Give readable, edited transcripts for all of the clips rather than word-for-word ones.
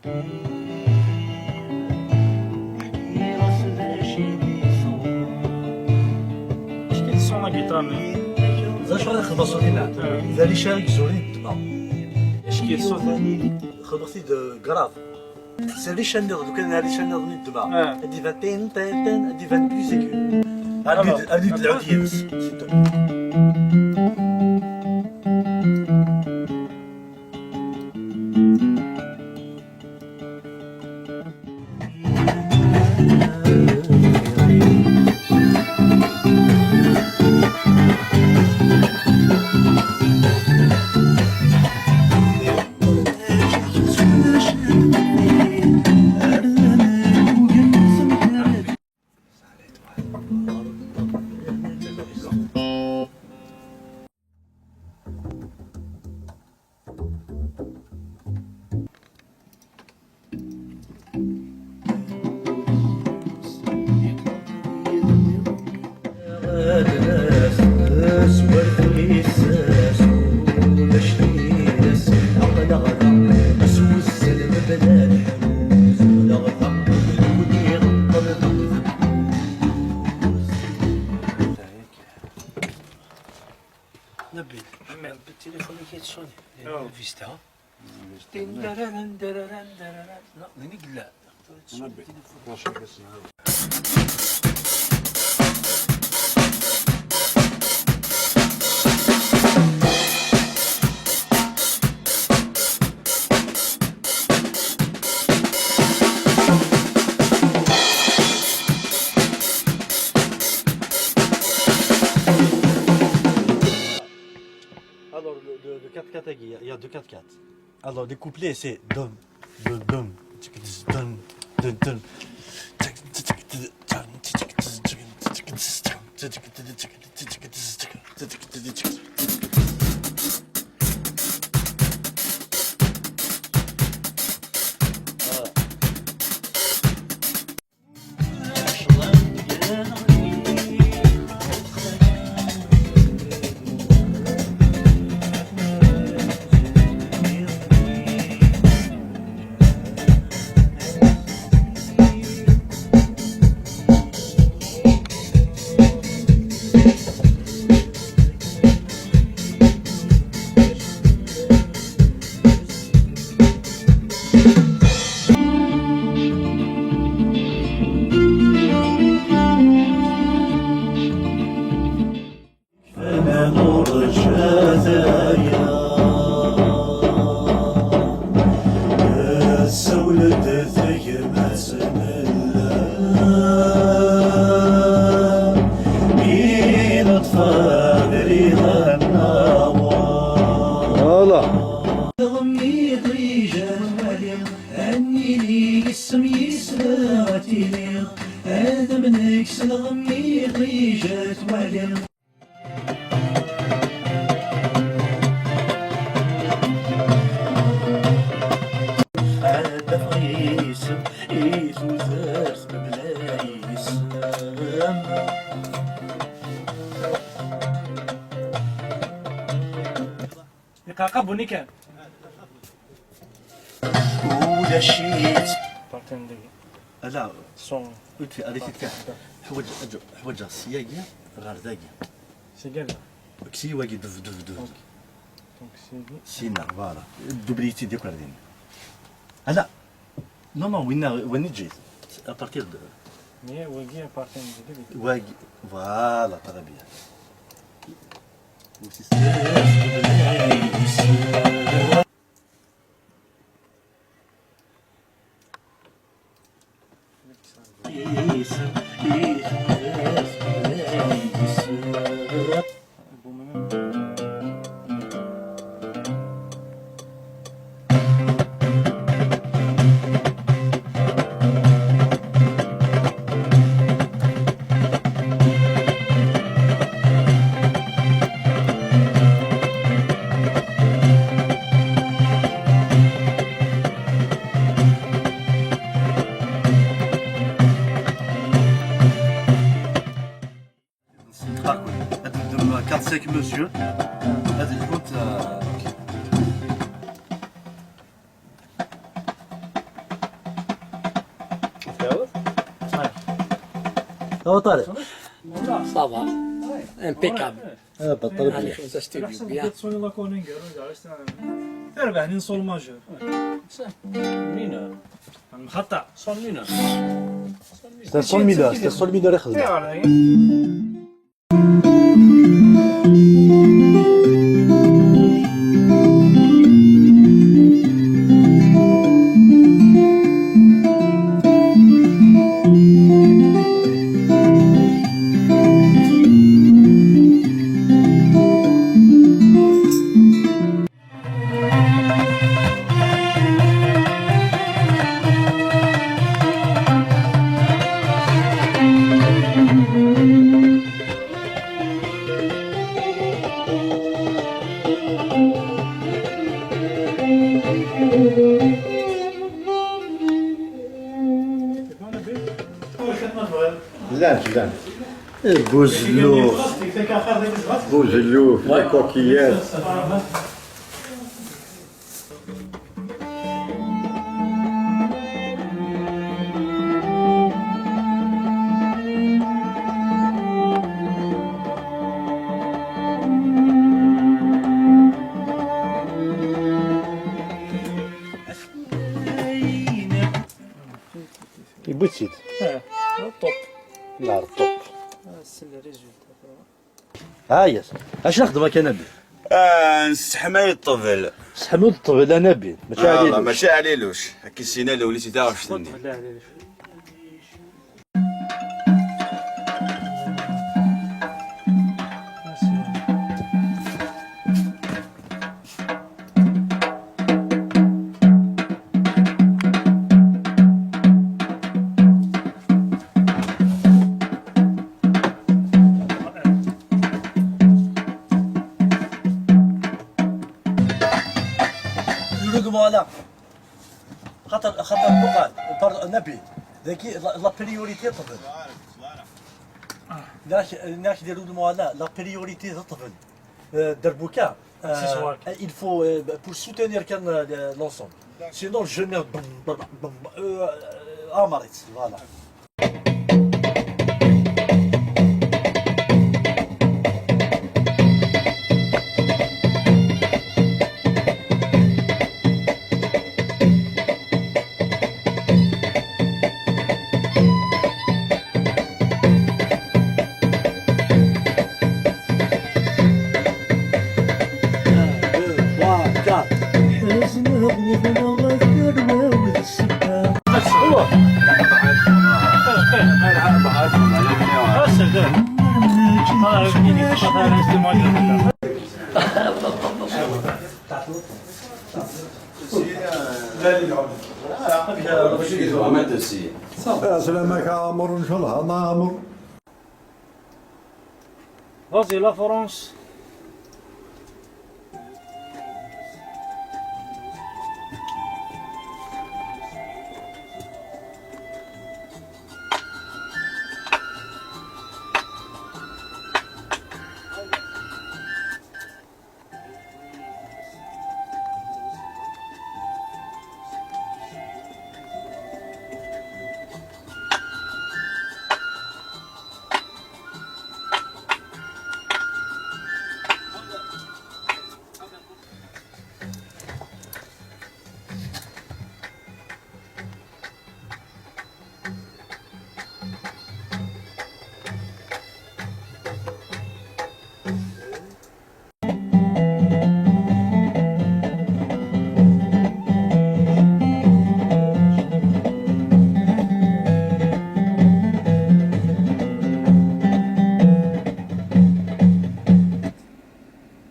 شكون الصون جيتارني؟ زاد شغل خلصوا لينا إذا اللي شارك زورين تما شكي الصوت؟ خلصتي دو غراف سي اللي شندر دوك انا اللي شندر تما هادي فان تين تين تين هادي فان بلو سيكو هادي العودية بس سيتو نبي بالتليفون كيتشوني فيستا لا هنيك لا نبي ماشي بس Alors, le 4-4, il y a deux 4-4. Alors, les couplets, c'est dum, dum, dum, dum, dum, dum. دقيقة بني كان ولا شيت بارتين دقيقة لا صون قلت في هذيك حوايج السياقية غير ذاكي سيجالا كسي واقي دف دف دف دونك سيدي سينا فوالا الدوبليتي ديك ولا دينا لا نو نو وين جيت ابارتير دو مي واقي بارتين دقيقة واقي فوالا طربية هو طارق. Ça va. Impeccable. بطل Allez, بيه. ça je te dis احسن bien. بدات تصوني لا كونينغ تربح لي نصول ماجور Mineur. المخطع Son mineur. C'était un sol mineur, c'était un sol mineur يخدم. زين زين بوزلوف بوزلوف كوكيات يبوتشيت. توب لا الطب. سي لي ريزولتا ها ياس. اش نخدم كان نبي؟ نستحمى الطفل حمود الطبيب لا نبي ماشي والله عليه. ماشي عليلوش هكا السينا لو وليتي تعرف شتني لا عليه فوالا خاطر بقى نبي ذاكي لا بريوريتي طفل ناش يديروا الموالا لا بريوريتي الطفل دربوكا il faut pour soutenir كان l'ensemble sinon le jeune امرت فوالا سلامك عمر ان شاء الله انا عمر Vas-y, la France.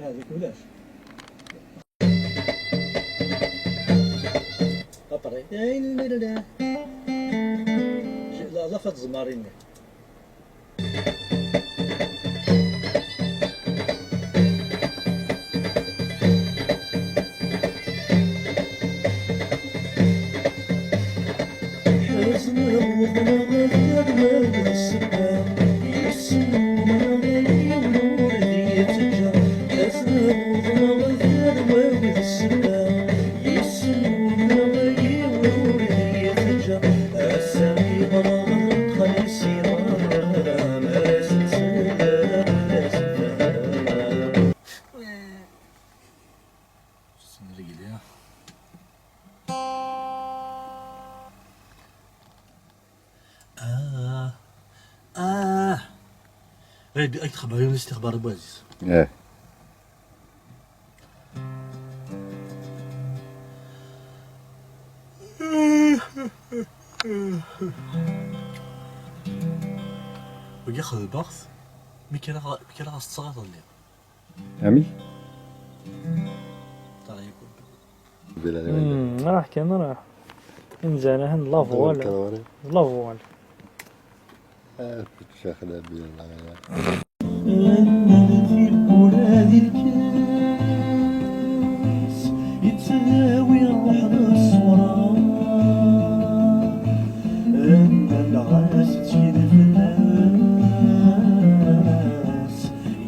هذيك ولاش ابري لا لا فات زمارين هاي تخبر يوم استخبار بوازيز. ايه وياخذ البغث ميكيلا غاس تصغر اللي امي ترى يكون بلا لا راح كان راح انزل هن لافوال لافوال شاخذها بلا في هذه الكاس يتساوي واحد الصورة أن العاس تشيل في الناس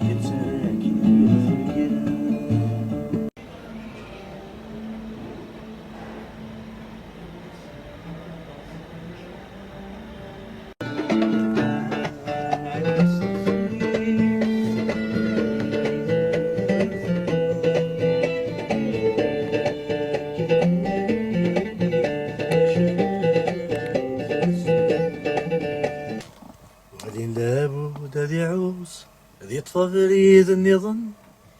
يتراكي في الكاس. وبعدين لابد هذي عوس هذي طفى فريد النظام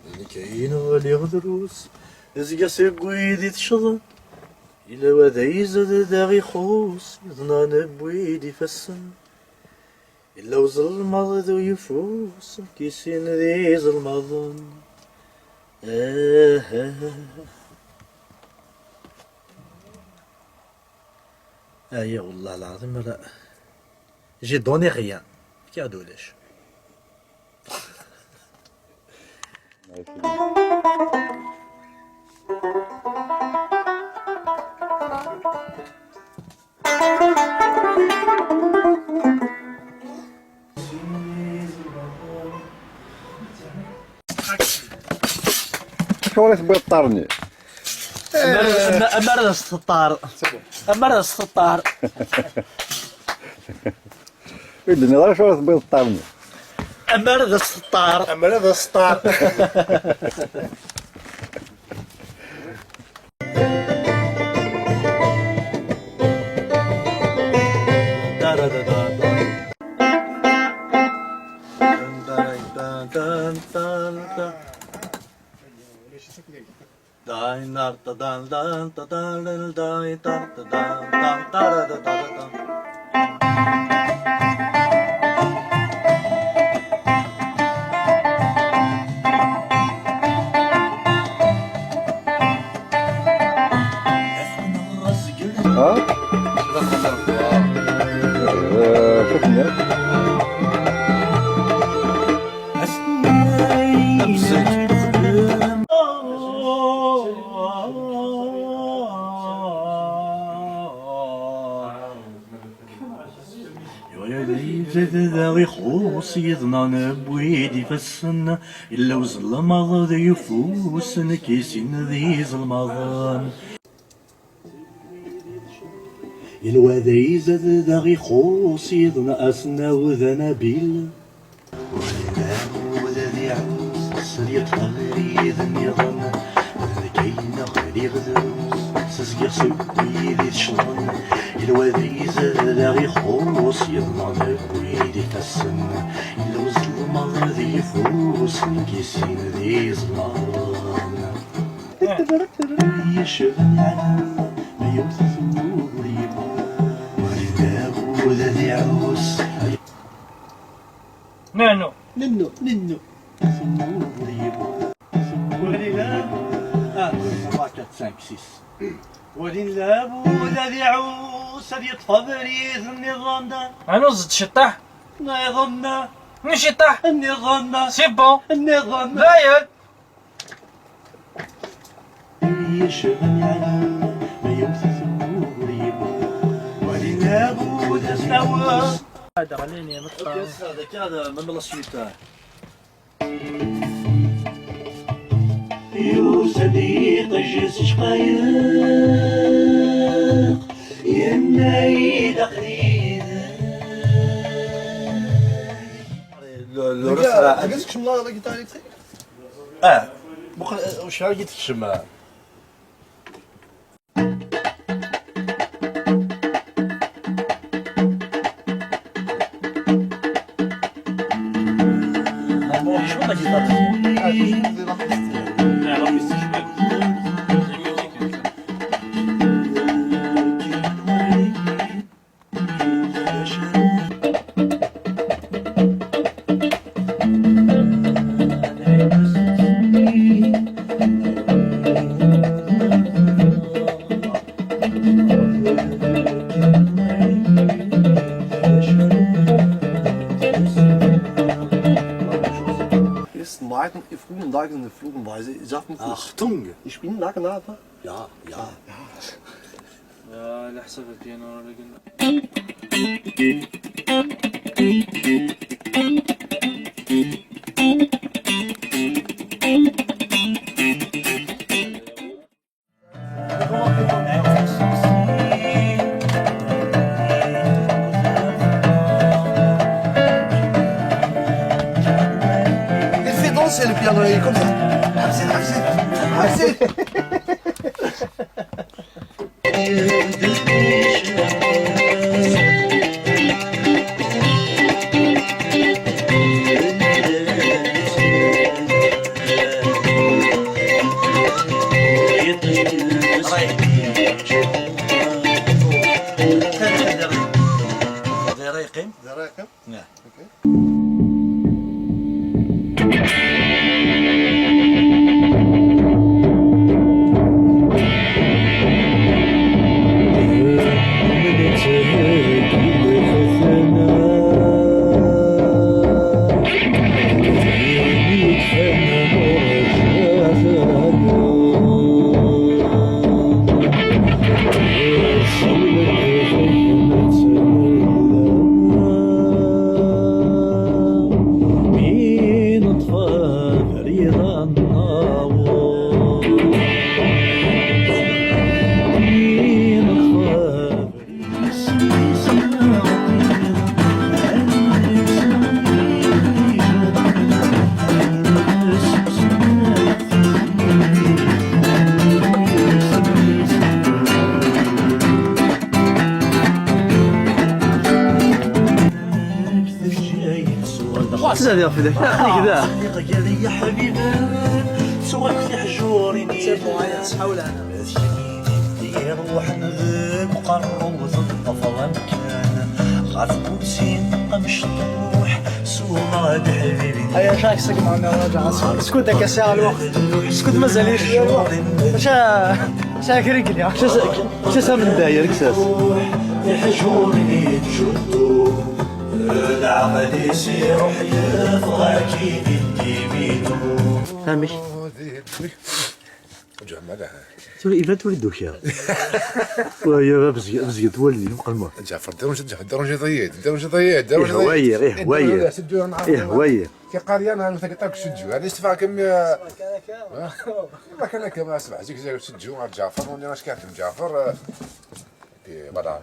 اللي كاين واللي غدروس زقا سقويدي تشظن إلا وذا يزد داغي خوص يظنا نبويدي فسن إلا وظلمض ذو يفوس كيسين ذي ظلمضن يا والله العظيم لا جي دوني غيان كي عدولاش شو راك تبغي تطارني أمرد السطار أمرد السطار ودني راه شو راك تبغي تطارني أمرد السطار أمرد السطار ها شوفني ذاوي خوص يظنان بويدي فسن إلا وظلمض ذي يفوس كيسين ذي ظلمضان الوذي زاد داغي خوص يظن أسنا وذنابيل ولنام وذي عوس سريط غريض النظام كاين غريب دروس سزقير سوي ذي تشلون الوذي زاد داغي خوص يظن بويدي فسن إلا وظلمض ذي يفوس كيسين ذي ظلمان يشغل على ما يمسس وذا ذي عوس نانو ننو ولي لاب 1 4 5 6 ولي لاب وذا ذي عوس هذي طفى النظام دا انا زدت شطح النظام دا نشطح النظام دا سي بون النظام دا باين يشغل على ما يمسس ولي لاب وذا ذي عوس هذا عليني مطلع هذا من السويتار يو صديق جلس شقايق يا نايد قريب لو رفع قصدك شمال هذا جيتار يكسي؟ وش عاد جيت الشمال هادي غادي لا راه مستشفى frühen Tagen eine Flugenweise. Ich sag mir, Achtung! Ich bin da genau. Ja, ja. على حسابك انا ولا قلنا Il fait danser le piano, il est comme ça. C'est-à-dire, fait d'accord, كذا. يا حبيبي سواك في حجوري حول انا روح نذب قرب وتطفى ومكان غاثب وتسين مش تروح سوما بحبيبي هيا شاك سك معنا راجع اسكت داك الساعه الوقت اسكت مازاليش شاكرين يا شو سام الداير كساس في حجوري تشدو العقد يسير يفضى كي يمينو سامي جمالها تولي إذا تولي دوكيا ويا بزيد تولي قلمه جعفر دروجي ضياد هواير هواير كي قاريانا مثلا كتاك سجو هذا استفاع كم ما كان كما سبع زيك سجو مع جعفر وانا اش كاتب جعفر في بدر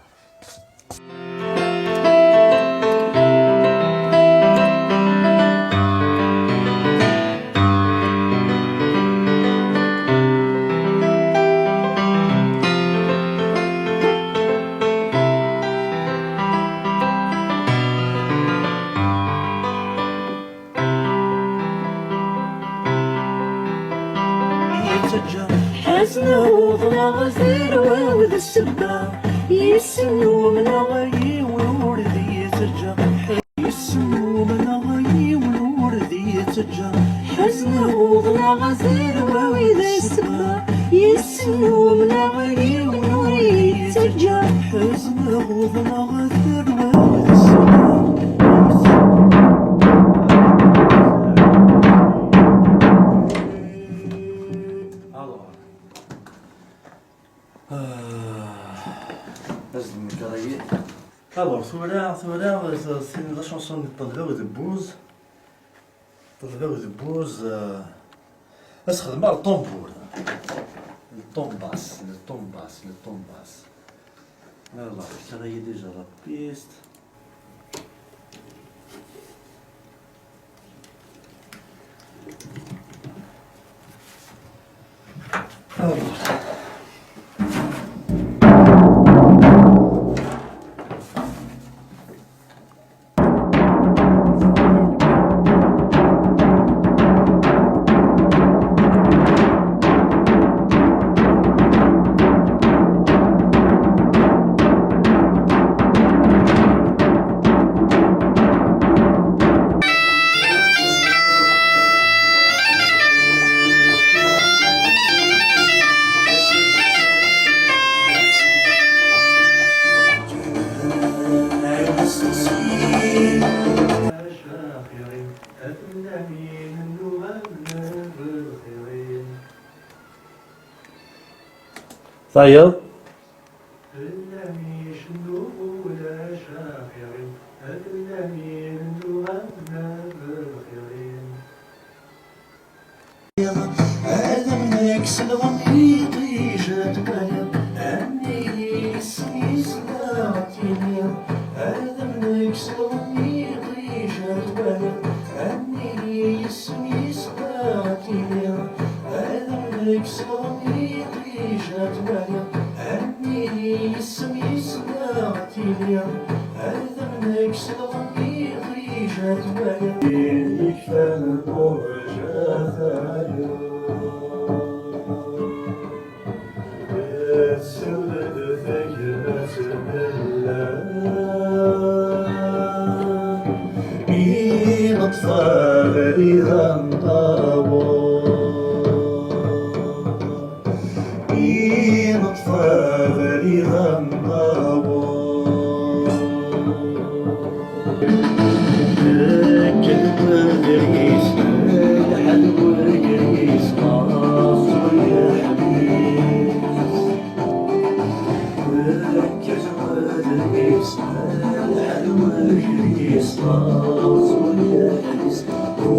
حسنو ضنا غزير وولد السبا يسنو من غي والورد يترجع يسنو من غي والورد يترجع حسنو ضنا غزير وولد السبا يسنو من غي والورد يترجع حسنو ضنا غزير وولد السبا Alors, c'est la chanson de Talveur de Bouze. Talveur de Bouze. Est-ce que le tambour? Le tom basse. Alors, je travaille déjà la piste. Alors. طيب هذا منك سلغم يطيشت كلام أني سلاتيني هذا منك سلغم يطيشت كلام أني سلاتيني هذا منك سلغم يطيشت كلام أني سلاتيني هذا منك سلغم يطيشت كلام يكفى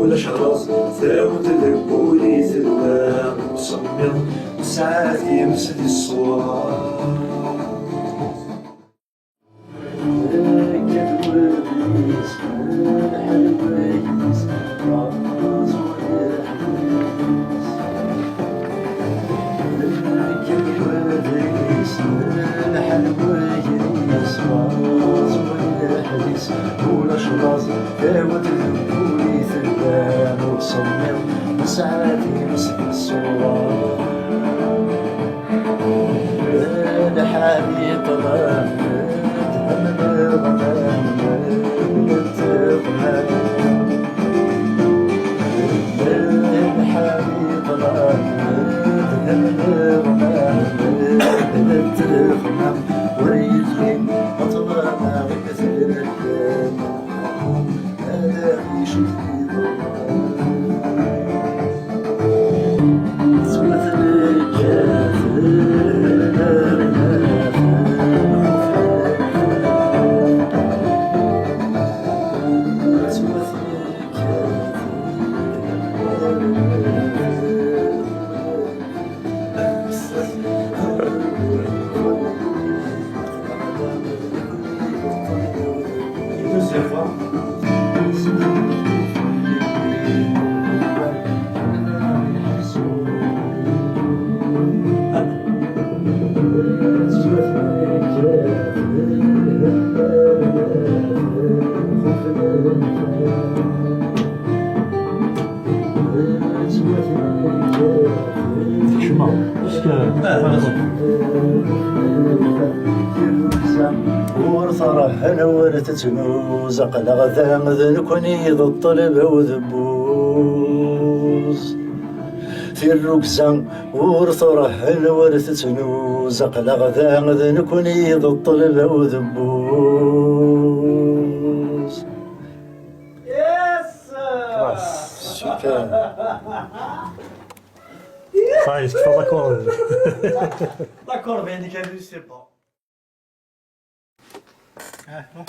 ولا شراس ثاوت البوليس الباب مصمم ساعات يمسد الصوار ولا شراس ثاوت البوليس الباب مصمم ساعات يمسد الصوار لحالي طلعت من الغمام التغمام لحالي طلعت من الغمام التغمام ويجري أطلع مثل الكلام هذا يشوفني ورثره انا ورثتنوز قلق ذا كوني ذو الطلب وذبوز في الركزة ورثره انا ورثتنوز قلق ذا كوني ذو الطلب وذبوز Faz, fala com ele. D'accord, mais nickel, c'est bon. Ah, bon.